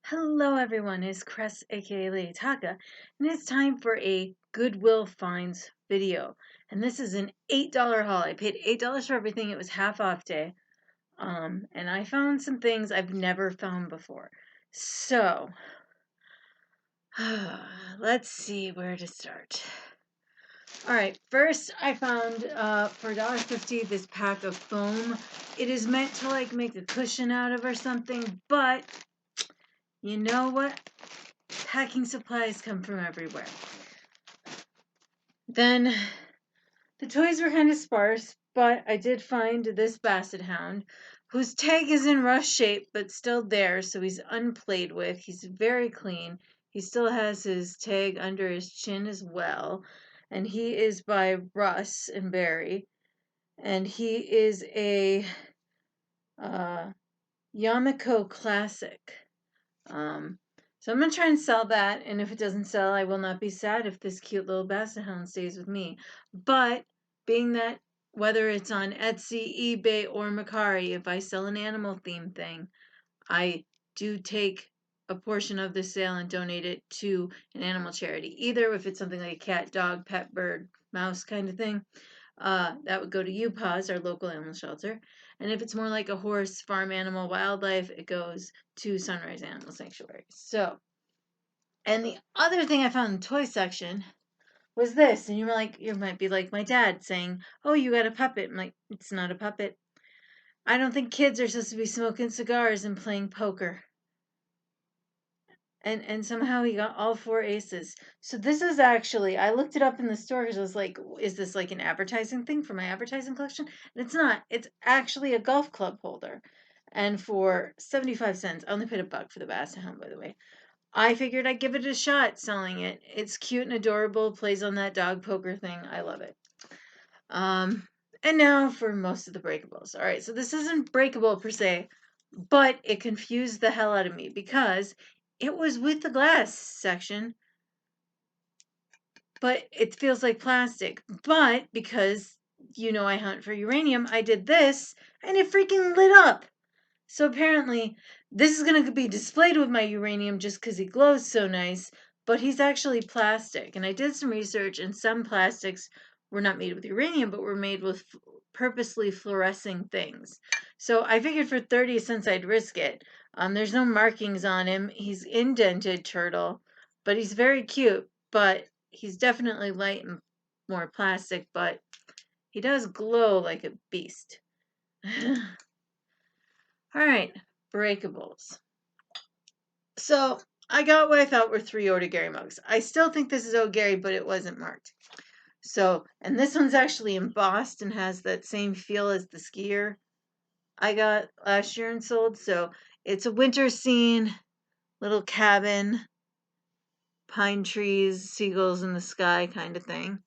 Hello everyone, it's Cress aka Lady Taka, and it's time for a Goodwill Finds video. And this is an $8 haul. I paid $8 for everything. It was half off day. And I found some things I've never found before. So, let's see where to start. Alright, first I found for $1.50 this pack of foam. It is meant to like make a cushion out of or something, but you know what? Packing supplies come from everywhere. Then the toys were kind of sparse, but I did find this basset hound whose tag is in rough shape but still there, so he's unplayed with. He's very clean. He still has his tag under his chin as well, and he is by Russ and Barry, and he is a Yamako Classic. So I'm going to try and sell that, and if it doesn't sell, I will not be sad if this cute little basset hound stays with me. But being that whether it's on Etsy, eBay, or Mercari, if I sell an animal theme thing, I do take a portion of the sale and donate it to an animal charity. Either if it's something like a cat, dog, pet, bird, mouse kind of thing, that would go to UPAWS, our local animal shelter. And if it's more like a horse, farm animal, wildlife, it goes to Sunrise Animal Sanctuary. So, and the other thing I found in the toy section was this. And you might be like my dad saying, "Oh, you got a puppet." I'm like, it's not a puppet. I don't think kids are supposed to be smoking cigars and playing poker. And somehow he got all four aces. So this is actually, I looked it up in the store because I was like, is this like an advertising thing for my advertising collection? And it's not. It's actually a golf club holder. And for 75 cents, I only paid $1 for the basset hound, by the way. I figured I'd give it a shot selling it. It's cute and adorable, plays on that dog poker thing. I love it. And now for most of the breakables. All right, so this isn't breakable per se, but it confused the hell out of me because it was with the glass section, but it feels like plastic. But because I hunt for uranium, I did this and it freaking lit up. So apparently, this is going to be displayed with my uranium just because he glows so nice, but he's actually plastic. And I did some research, and some plastics were not made with uranium, but were made with purposely fluorescing things. So I figured for 30 cents I'd risk it. There's no markings on him. He's indented turtle, but he's very cute, but he's definitely light and more plastic, but he does glow like a beast. All right, breakables. So I got what I thought were 3 Gary mugs. I still think this is Gary, but it wasn't marked. So, and this one's actually embossed and has that same feel as the skier I got last year and sold. So it's a winter scene, little cabin, pine trees, seagulls in the sky kind of thing.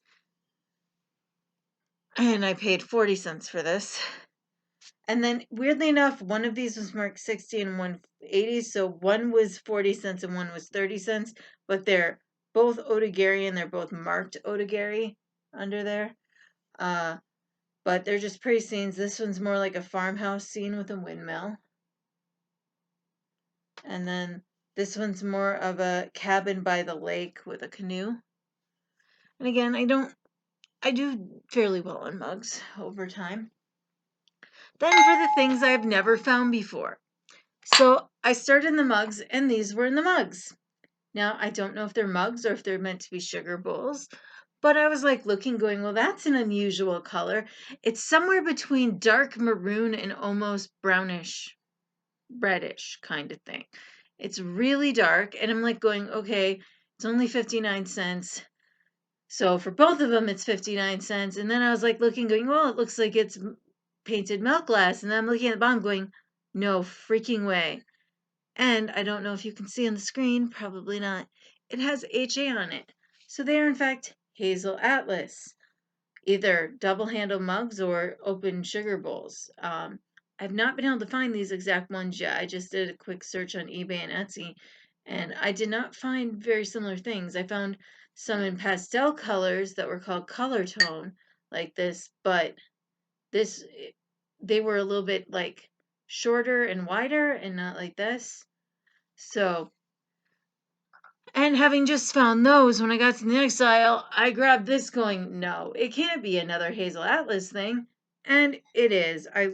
And I paid 40 cents for this. And then, weirdly enough, one of these was marked 60 and one 80. So one was 40 cents and one was 30 cents. But they're both Otagari and they're both marked Otagari under there. But they're just pretty scenes. This one's more like a farmhouse scene with a windmill. And then this one's more of a cabin by the lake with a canoe. And again, I do fairly well on mugs over time. Then for the things I've never found before. So I started in the mugs, and these were in the mugs. Now, I don't know if they're mugs or if they're meant to be sugar bowls, but I was like looking, going, well, that's an unusual color. It's somewhere between dark maroon and almost brownish, reddish kind of thing. It's really dark, and I'm like going, okay, it's only 59 cents. So for both of them, it's 59 cents. And then I was like looking, going, well, it looks like it's painted milk glass. And then I'm looking at the bottom going, no freaking way. And I don't know if you can see on the screen, probably not. It has HA on it. So they are in fact Hazel Atlas, either double handle mugs or open sugar bowls. I've not been able to find these exact ones yet. I just did a quick search on eBay and Etsy, and I did not find very similar things. I found some in pastel colors that were called color tone, like this, but this they were a little bit like shorter and wider and not like this. So, and having just found those, when I got to the next aisle, I grabbed this going, no, it can't be another Hazel Atlas thing. And it is. I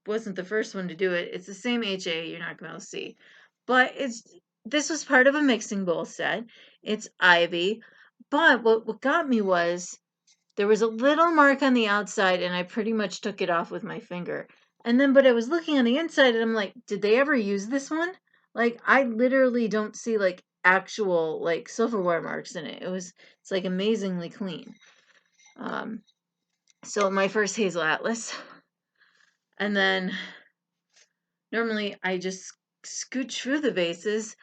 wasn't the first one to do it. It's the same HA you're not going to be able to see. But this was part of a mixing bowl set. It's Ivy. But what got me was there was a little mark on the outside, and I pretty much took it off with my finger. And then, but I was looking on the inside, and I'm like, did they ever use this one? Like, I literally don't see like actual like silverware marks in it. It's like amazingly clean. So my first Hazel Atlas, and then normally I just scooch through the vases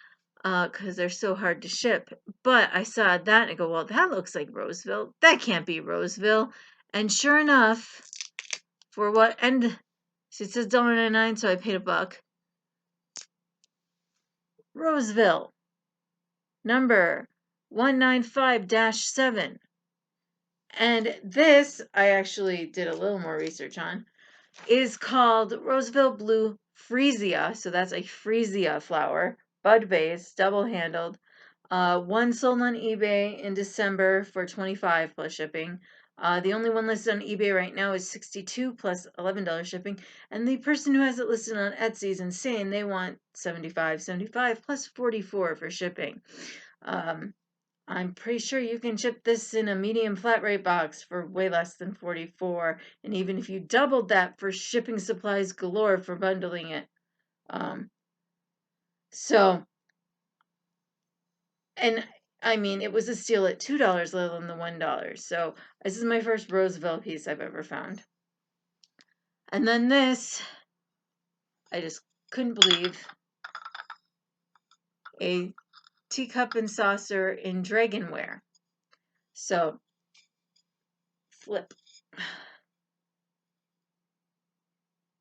because they're so hard to ship. But I saw that and I go, well, that looks like Roseville. That can't be Roseville. And sure enough, for what? And it says $1.99, so I paid $1. Roseville, number 195-7. And this, I actually did a little more research on, is called Roseville Blue Freesia. So that's a Freesia flower, bud base, double handled. One sold on eBay in December for $25 plus shipping. The only one listed on eBay right now is $62 plus $11 shipping. And the person who has it listed on Etsy is insane. They want $75 plus $44 for shipping. I'm pretty sure you can ship this in a medium flat rate box for way less than $44. And even if you doubled that for shipping supplies galore for bundling it. And I mean, it was a steal at $2 rather than the $1. So this is my first Roseville piece I've ever found. And then this, I just couldn't believe, a teacup and saucer in Dragonware. So flip.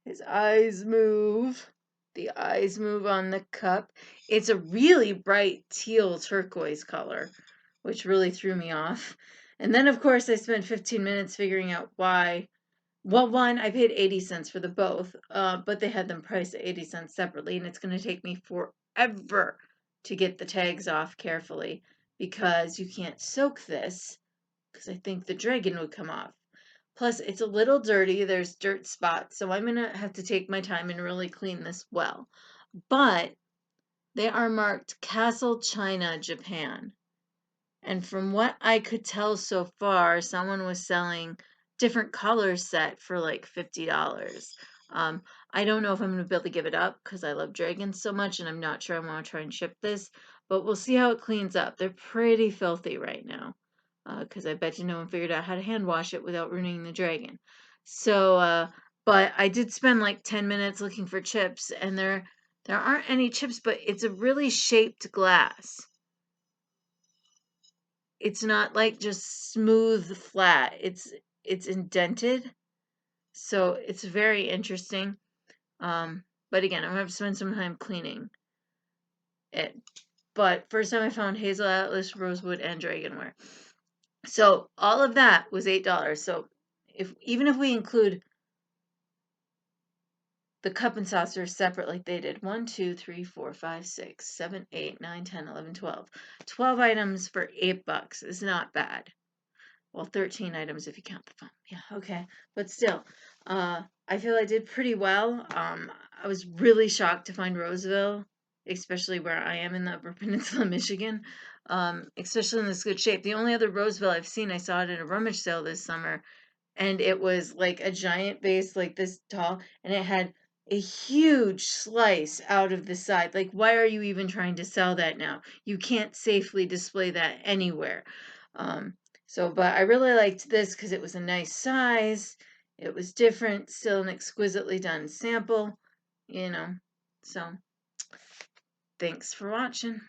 His eyes move. The eyes move on the cup. It's a really bright teal turquoise color, which really threw me off. And then, of course, I spent 15 minutes figuring out why. Well, one, I paid 80 cents for the both, but they had them priced at 80 cents separately, and it's going to take me forever to get the tags off carefully because you can't soak this because I think the dragon would come off. Plus, it's a little dirty. There's dirt spots, so I'm going to have to take my time and really clean this well. But they are marked Castle China, Japan. And from what I could tell so far, someone was selling different color set for like $50. I don't know if I'm going to be able to give it up because I love dragons so much and I'm not sure I want to try and ship this, but we'll see how it cleans up. They're pretty filthy right now because I bet you no one figured out how to hand wash it without ruining the dragon. So, but I did spend like 10 minutes looking for chips and there aren't any chips, but it's a really shaped glass. It's not like just smooth flat. It's indented. So it's very interesting. But again, I'm gonna have to spend some time cleaning it. But first time I found Hazel Atlas, Rosewood, and Dragonware. So all of that was $8. So even if we include the cup and saucer separate like they did, 1, 2, 3, 4, 5, 6, 7, 8, 9, 10, 11, 12. 12 items for $8 is not bad. Well, 13 items if you count the phone. Yeah, okay. But still, I feel I did pretty well. I was really shocked to find Roseville, especially where I am in the Upper Peninsula, Michigan, especially in this good shape. The only other Roseville I've seen, I saw it at a rummage sale this summer, and it was like a giant vase like this tall, and it had a huge slice out of the side. Like, why are you even trying to sell that now? You can't safely display that anywhere. But I really liked this because it was a nice size. It was different, still an exquisitely done sample, you know. So, thanks for watching.